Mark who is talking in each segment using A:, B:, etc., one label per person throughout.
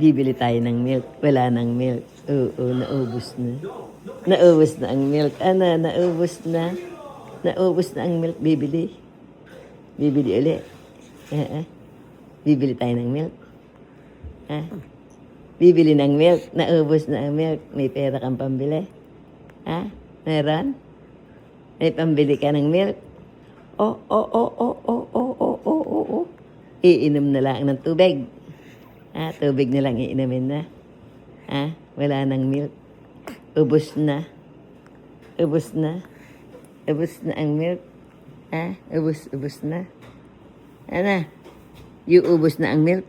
A: Bibili tayo ng milk. Wala ng milk. Oo, naubos na. Naubos na ang milk. Ano, naubos na. Naubos na ang milk. Bibili. Bibili ulit. Bibili tayo ng milk. Bibili ng milk. Naubos na ang milk. May pera kang pambili. Meron? May pambili ka ng milk? Iinom na lang ng tubig. Tubig na lang iinumin na. Wala ng milk. Ubos na. Ubos na. Ubos na ang milk. Ubos na. Ano? Ubos na ang milk?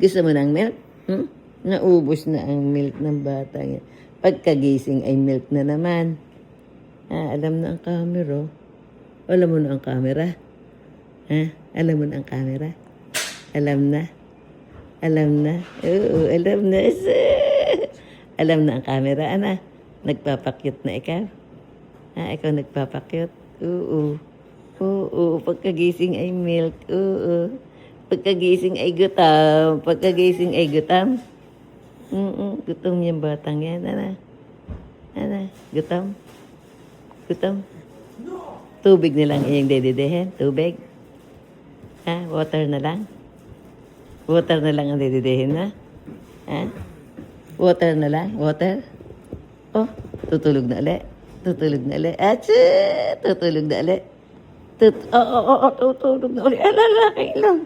A: Gusto mo ng milk? Naubos na ang milk ng bata. Pagkagising ay milk na naman. Alam na ang camera. Alam mo na ang camera? Alam mo na ang camera? Alam na? Alam na? Oo, alam na. Alam na ang camera. Ano? Nagpapakyut na ikaw? Ikaw nagpapakyut? Oo. Oo, pagkagising ay milk. Oo. Pagkagising ay gutom. Pagkagising ay gutom. Gutom yung batang yan. Ano? Ano? Gutom? Gutom? Tubig na lang iyong dedidehin? Tubig? Water na lang? Water na lang ang dedidehin na? Water na lang? Water? Tutulog na ulit. Tutulog na ulit. Tutulog na ulit. Tutulog na ulit. Alalaki lang.